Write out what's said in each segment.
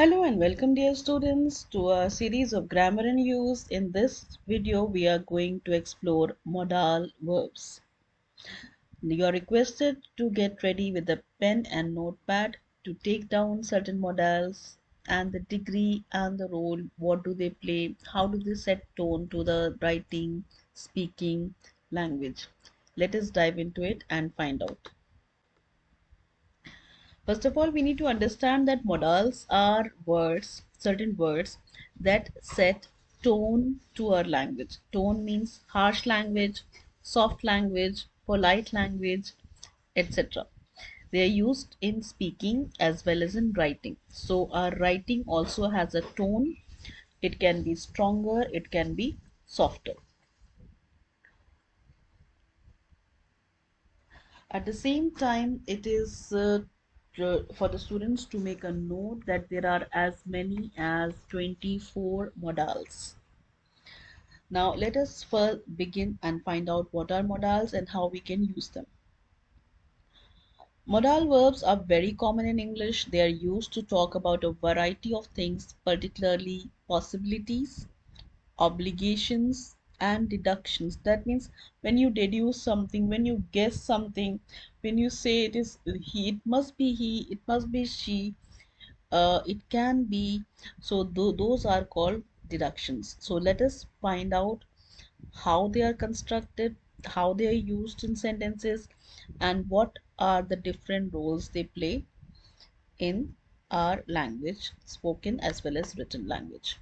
Hello and welcome dear students to a series of grammar and use. In this video we are going to explore modal verbs. You are requested to get ready with a pen and notepad to take down certain modals and the degree and the role. What do they play? How do they set tone to the writing, speaking, language? Let us dive into it and find out. First of all, we need to understand that modals are words, certain words that set tone to our language. Tone means harsh language, soft language, polite language, etc. They are used in speaking as well as in writing. So our writing also has a tone. It can be stronger, it can be softer. At the same time, it is for the students to make a note that there are as many as 24 modals. Now, let us first begin and find out what are modals and how we can use them. Modal verbs are very common in English. They are used to talk about a variety of things, particularly possibilities, obligations, and deductions. That means when you deduce something, when you guess something, when you say it is he, it must be he, it must be she, it can be. So those are called deductions. So let us find out how they are constructed, how they are used in sentences, and what are the different roles they play in our language, spoken as well as written language.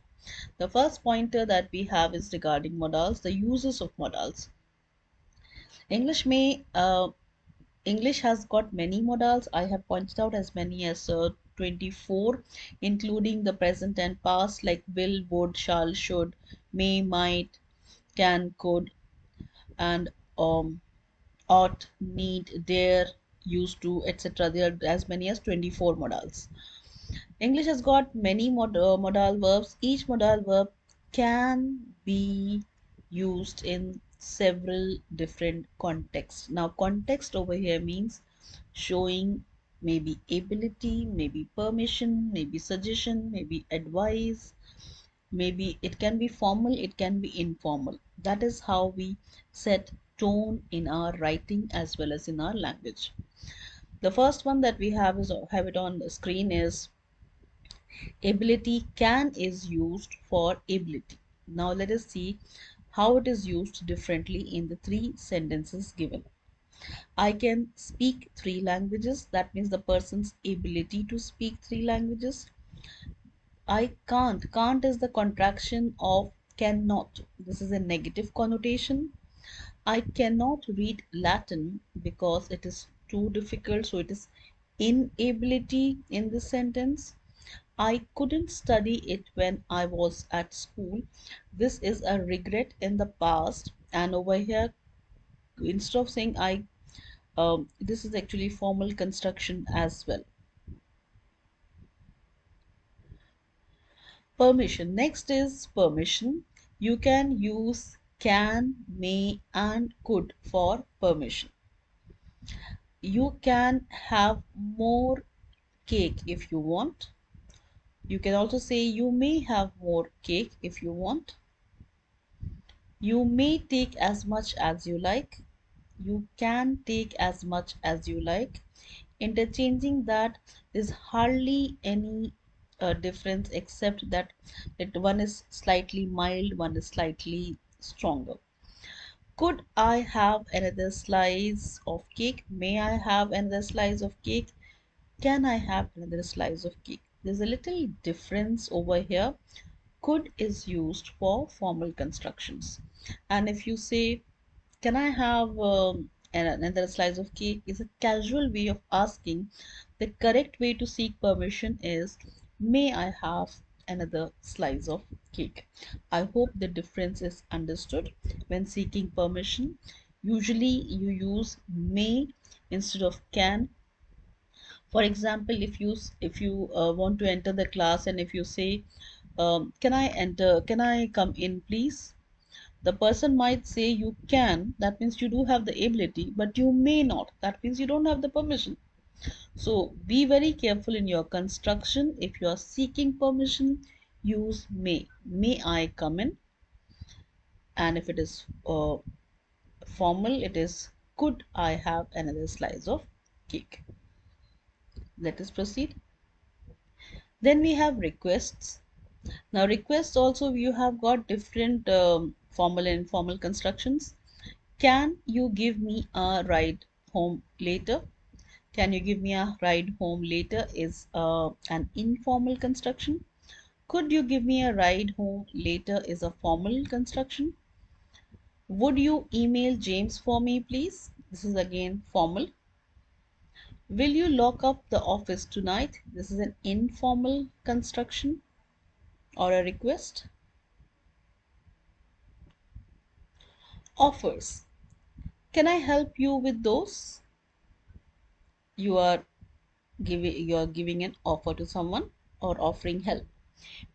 The first pointer that we have is regarding modals, the uses of modals. English may English has got many modals. I have pointed out as many as 24, including the present and past like will, would, shall, should, may, might, can, could, and ought, need, dare, used to, etc. There are as many as 24 modals. English has got many modal verbs. Each modal verb can be used in several different contexts. Now, context over here means showing maybe ability, maybe permission, maybe suggestion, maybe advice, maybe it can be formal, it can be informal. That is how we set tone in our writing as well as in our language. The first one that we have it on the screen is ability. Can is used for ability. Now let us see how it is used differently in the three sentences given. I can speak three languages. That means the person's ability to speak three languages. I can't. Can't is the contraction of cannot. This is a negative connotation. I cannot read Latin because it is too difficult. So it is inability in this sentence. I couldn't study it when I was at school. This is a regret in the past. And over here, instead of saying this is actually formal construction as well. Permission. Next is permission. You can use can, may, and could for permission. You can have more cake if you want. You can also say you may have more cake if you want. You may take as much as you like. You can take as much as you like. Interchanging that is hardly any difference except that one is slightly mild, one is slightly stronger. Could I have another slice of cake? May I have another slice of cake? Can I have another slice of cake? There's a little difference over here. Could is used for formal constructions. And if you say, can I have another slice of cake, is a casual way of asking. The correct way to seek permission is, may I have another slice of cake? I hope the difference is understood. When seeking permission, usually you use may instead of can. For example, if you want to enter the class and if you say, can I enter, can I come in please, the person might say you can, that means you do have the ability, but you may not, that means you don't have the permission. So be very careful in your construction. If you are seeking permission, use may. May I come in? And if it is formal, it is could I have another slice of cake? Let us proceed. Then we have requests. Now requests also you have got different formal and informal constructions. Can you give me a ride home later? Can you give me a ride home later is an informal construction. Could you give me a ride home later is a formal construction. Would you email James for me, please? This is again formal. Will you lock up the office tonight? This is an informal construction or a request. Offers. Can I help you with those? You are giving an offer to someone or offering help.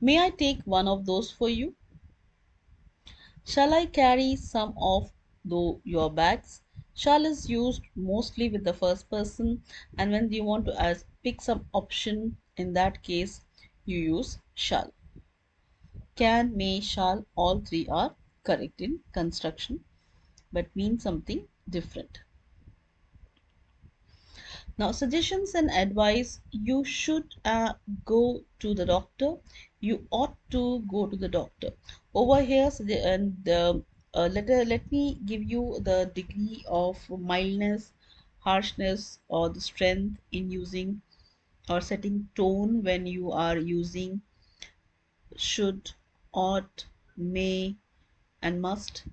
May I take one of those for you? Shall I carry some of your bags? Shall is used mostly with the first person, and when you want to pick some option, in that case, you use shall. Can, may, shall, all three are correct in construction but mean something different. Now, suggestions and advice you should go to the doctor, you ought to go to the doctor. Over here, and let me give you the degree of mildness, harshness, or the strength in using or setting tone when you are using should, ought, may, and must.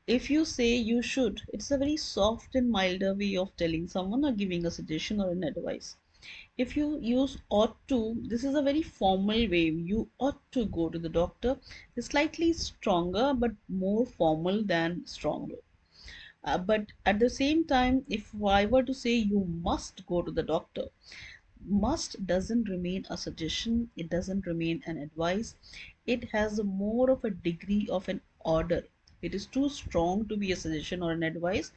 If you say you should, it's a very soft and milder way of telling someone or giving a suggestion or an advice. If you use ought to, this is a very formal way. You ought to go to the doctor. It's slightly stronger but more formal than stronger. But at the same time, if I were to say you must go to the doctor, must doesn't remain a suggestion, it doesn't remain an advice, it has a more of a degree of an order. It is too strong to be a suggestion or an advice.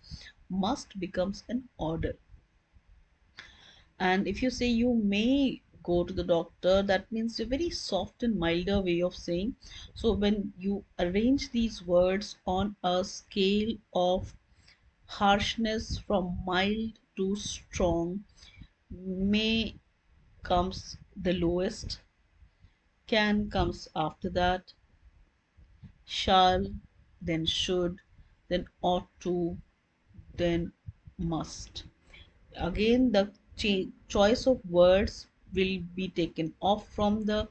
Must becomes an order. And if you say you may go to the doctor, that means a very soft and milder way of saying. So when you arrange these words on a scale of harshness from mild to strong, may comes the lowest, can comes after that, shall, then should, then ought to, then must. Again, the choice of words will be taken off from the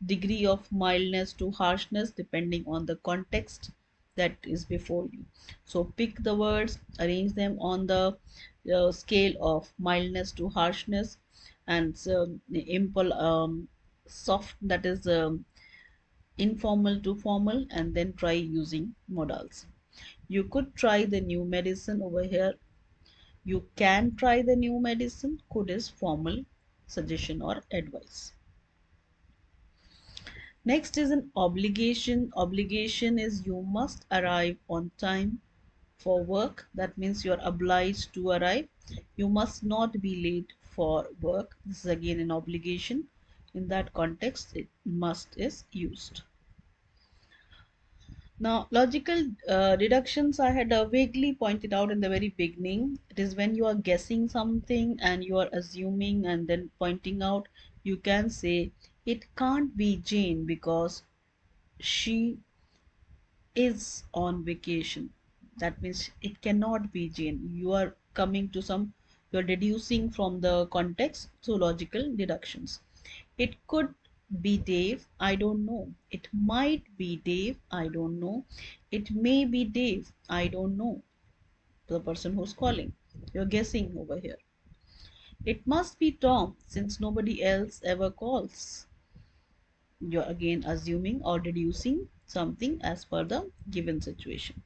degree of mildness to harshness depending on the context that is before you. So pick the words, arrange them on the scale of mildness to harshness, and soft, that is informal to formal, and then try using modals. You could try the new medicine over here. You can try the new medicine. Could is formal suggestion or advice. Next is an obligation. Obligation is you must arrive on time for work. That means you are obliged to arrive. You must not be late for work. This is again an obligation. In that context, it must is used. Now, logical deductions I had vaguely pointed out in the very beginning. It is when you are guessing something and you are assuming and then pointing out. You can say, it can't be Jane because she is on vacation. That means it cannot be Jane. You are coming to some, you are deducing from the context, so logical deductions. It could be Dave, I don't know. It might be Dave, I don't know. It may be Dave, I don't know. The person who's calling. You're guessing over here. It must be Tom since nobody else ever calls. You're again assuming or deducing something as per the given situation.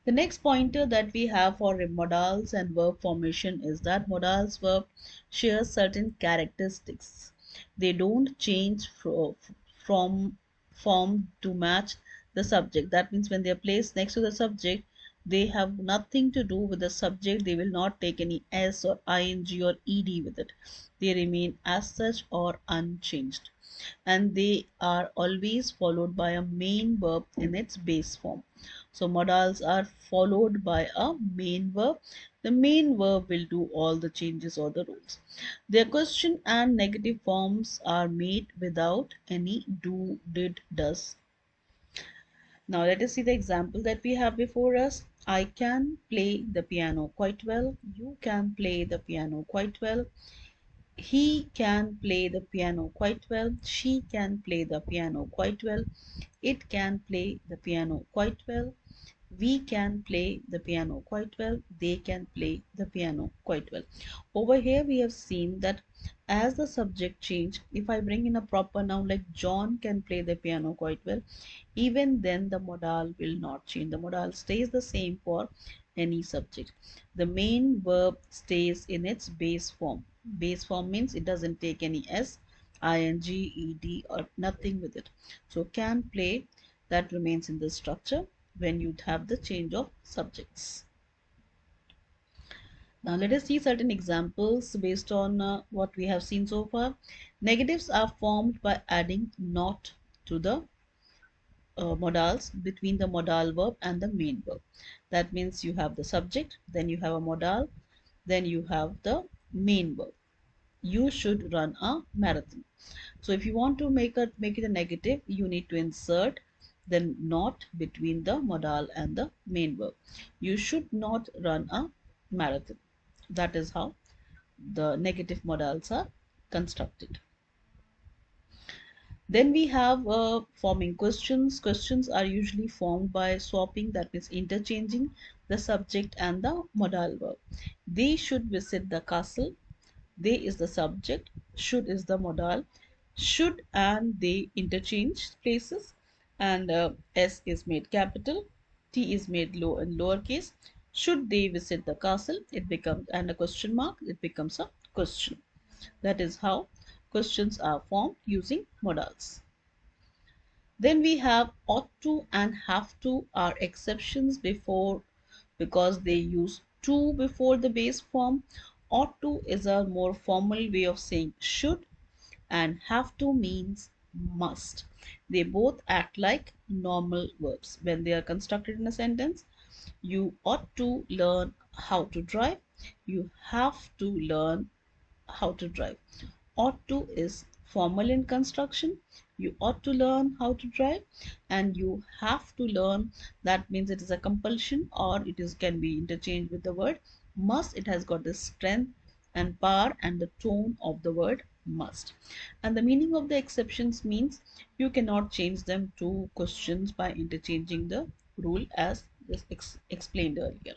The next pointer that we have for modals and verb formation is that modals verb share certain characteristics. They don't change from form to match the subject. That means when they are placed next to the subject, They have nothing to do with the subject. They will not take any s or ing or ed with it. They remain as such or unchanged, and they are always followed by a main verb in its base form. So modals are followed by a main verb. The main verb will do all the changes or the rules. Their question and negative forms are made without any do, did, does. Now let us see the example that we have before us. I can play the piano quite well. You can play the piano quite well. He can play the piano quite well. She can play the piano quite well. It can play the piano quite well. We can play the piano quite well. They can play the piano quite well. Over here we have seen that as the subject change, if I bring in a proper noun like John can play the piano quite well, even then the modal will not change. The modal stays the same for any subject. The main verb stays in its base form. Base form means it doesn't take any s, ing, ed or nothing with it. So can play, that remains in the structure when you have the change of subjects. Now let us see certain examples based on what we have seen so far. Negatives are formed by adding not to the modals between the modal verb and the main verb. That means you have the subject, then you have a modal, then you have the main verb. You should run a marathon. So if you want to make it a negative, you need to insert the not between the modal and the main verb. You should not run a marathon. That is how the negative modals are constructed. Then we have forming questions. Questions are usually formed by swapping, that means interchanging the subject and the modal verb. They should visit the castle. They is the subject, should is the modal. Should and they interchange places, and S is made capital, T is made low and lowercase. Should they visit the castle, it becomes, and a question mark, it becomes a question. That is how questions are formed using modals. Then we have ought to and have to are exceptions before, because they use to before the base form. Ought to is a more formal way of saying should, and have to means must. They both act like normal verbs when they are constructed in a sentence. You ought to learn how to drive. You have to learn how to drive. Ought to is formal in construction. You ought to learn how to drive, and you have to learn, that means it is a compulsion, or it is can be interchanged with the word must. It has got the strength and power and the tone of the word must. And the meaning of the exceptions means you cannot change them to questions by interchanging the rule as explained earlier.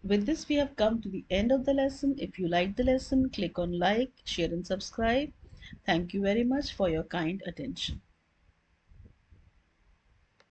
With this, we have come to the end of the lesson. If you like the lesson, click on like, share and subscribe. Thank you very much for your kind attention.